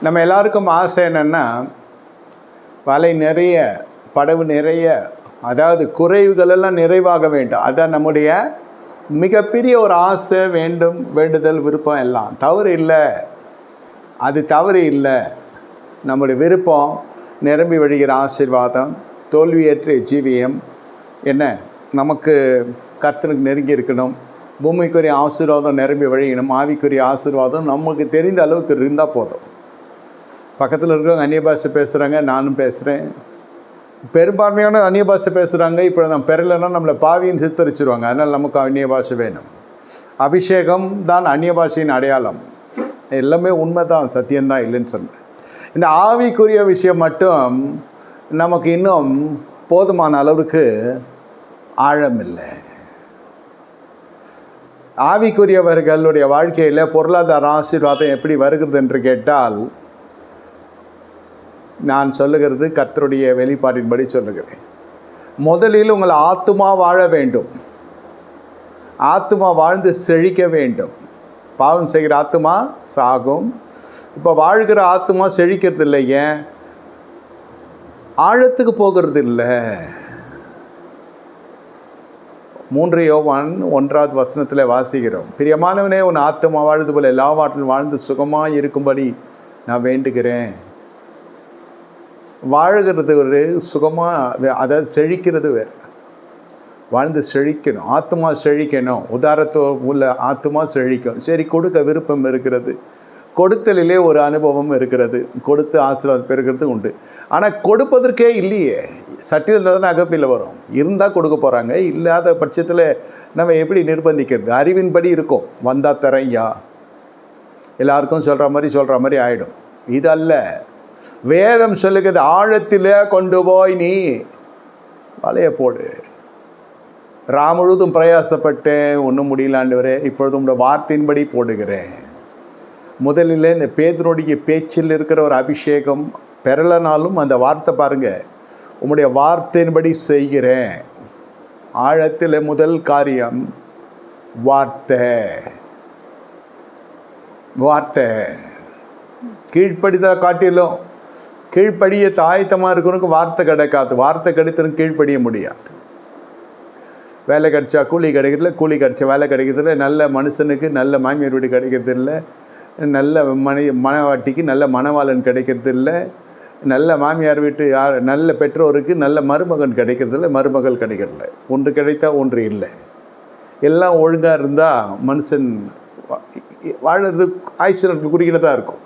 நம்ம எல்லாருக்கும் ஆசை என்னென்னா, வலை நிறைய, படகு நிறைய, அதாவது குறைவுகளெல்லாம் நிறைவாக வேண்டும். அதான் நம்முடைய மிகப்பெரிய ஒரு ஆசை, வேண்டுதல், விருப்பம் எல்லாம் தவறு இல்லை. அது தவறு இல்லை. நம்முடைய விருப்பம் நிரம்பி வழிகிற ஆசீர்வாதம், தோல்வியற்ற ஜீவியம், என்ன நமக்கு கர்த்தனுக்கு நெருங்கி இருக்கணும், பூமிக்குரிய ஆசீர்வாதம் நிரம்பி வழியணும், ஆவிக்குரிய ஆசீர்வாதம் நமக்கு தெரிந்த அளவுக்கு இருந்தால் போதும். பக்கத்தில் இருக்கிறவங்க அந்நிய பாஷை பேசுகிறாங்க, நானும் பேசுகிறேன். பெரும்பான்மையான அந்நிய பாஷை பேசுகிறாங்க. இப்போ நம்ம பெறலைன்னா நம்மளை பாவின்னு சித்தரிச்சிருவாங்க. அதனால் நமக்கு அந்நிய பாஷை வேணும். அபிஷேகம் தான் அந்நிய பாஷையின் அடையாளம். எல்லாமே உண்மை தான், சத்தியம்தான், இல்லைன்னு சொன்னேன். இந்த ஆவிக்குரிய விஷயம் மட்டும் நமக்கு இன்னும் போதுமான அளவுக்கு ஆழம் இல்லை. ஆவிக்குரியவர்களுடைய வாழ்க்கையில் பொருளாதார ஆசீர்வாதம் எப்படி வருகிறது என்று கேட்டால், நான் சொல்லுகிறது கர்த்தருடைய வெளிப்பாட்டின்படி சொல்லுகிறேன். முதலில் உங்கள் ஆத்துமா வாழ வேண்டும். ஆத்துமா வாழ்ந்து செழிக்க வேண்டும். பாவம் செய்கிற ஆத்துமா சாகும். இப்போ வாழ்கிற ஆத்துமா செழிக்கிறது இல்லை. ஏன்? ஆழத்துக்கு போகிறது இல்லை. 3 யோவான் 1 வாசிக்கிறோம். பிரியமானவனே, உன் ஆத்துமா வாழ்ந்து போல எல்லா வாட்டிலும் வாழ்ந்து சுகமாக இருக்கும்படி நான் வேண்டுகிறேன். வாழ்கிறது ஒரு சுகமாக, அதாவது செழிக்கிறது வேறு. வாழ்ந்து செழிக்கணும், ஆத்மா செழிக்கணும், உதாரத்துவம் உள்ள ஆத்மா செழிக்கும். சரி, கொடுக்க விருப்பம் இருக்கிறது, கொடுத்தலிலே ஒரு அனுபவம் இருக்கிறது, கொடுத்து ஆசீர்வாதம் பெறுகிறது உண்டு. ஆனால் கொடுப்பதற்கே இல்லையே. சட்டியில் இருந்தால் தானே அகப்பில் வரும். இருந்தால் கொடுக்க போகிறாங்க, இல்லாத பட்சத்தில் நம்ம எப்படி நிர்பந்திக்கிறது? அறிவின்படி இருக்கும், வந்தால் தரையா எல்லாருக்கும் சொல்கிற மாதிரி ஆகிடும். இது அல்ல. வேதம் சொல்லுகிறது, ஆழத்திலே கொண்டு போய் நீ வலைய போடு. முழுதும் பிரயாசப்பட்டேன், ஒன்றும் முடியல ஆண்டவரே, இப்பொழுது உங்களோட வார்த்தையின்படி போடுகிறேன். முதலில் இந்த பேதுருடைய பேச்சில் இருக்கிற ஒரு அபிஷேகம் பெறலனாலும் அந்த வார்த்தை பாருங்கள், உங்களுடைய வார்த்தையின்படி செய்கிறேன். ஆழத்தில் முதல் காரியம் வார்த்தை. வார்த்தை கீழ்ப்படிதான் காட்டிலும் கீழ்ப்படிய ஆயத்தமாக இருக்கிறவனுக்கு வார்த்தை கிடைக்காது. வார்த்தை கிடைத்தவனுக்கு கீழ்ப்படிய முடியாது. வேலை கிடைச்சா கூலி கிடைக்கிறதில்ல, கூலி கிடைச்சா வேலை கிடைக்கிறதில்ல, நல்ல மனுஷனுக்கு நல்ல மாமியார் வீடு கிடைக்கிறதில்ல, நல்ல மனவாட்டிக்கு நல்ல மணவாளன் கிடைக்கிறதில்ல, நல்ல மாமியார் வீட்டு நல்ல பெற்றோருக்கு நல்ல மருமகன் கிடைக்கிறதில்ல, மருமகள் கிடைக்கிறதில்ல. ஒன்று கிடைத்தா ஒன்று இல்லை. எல்லாம் ஒழுங்காக இருந்தால் மனுஷன் வாழறது ஆயுசு குறிக்கிறதா இருக்கும்.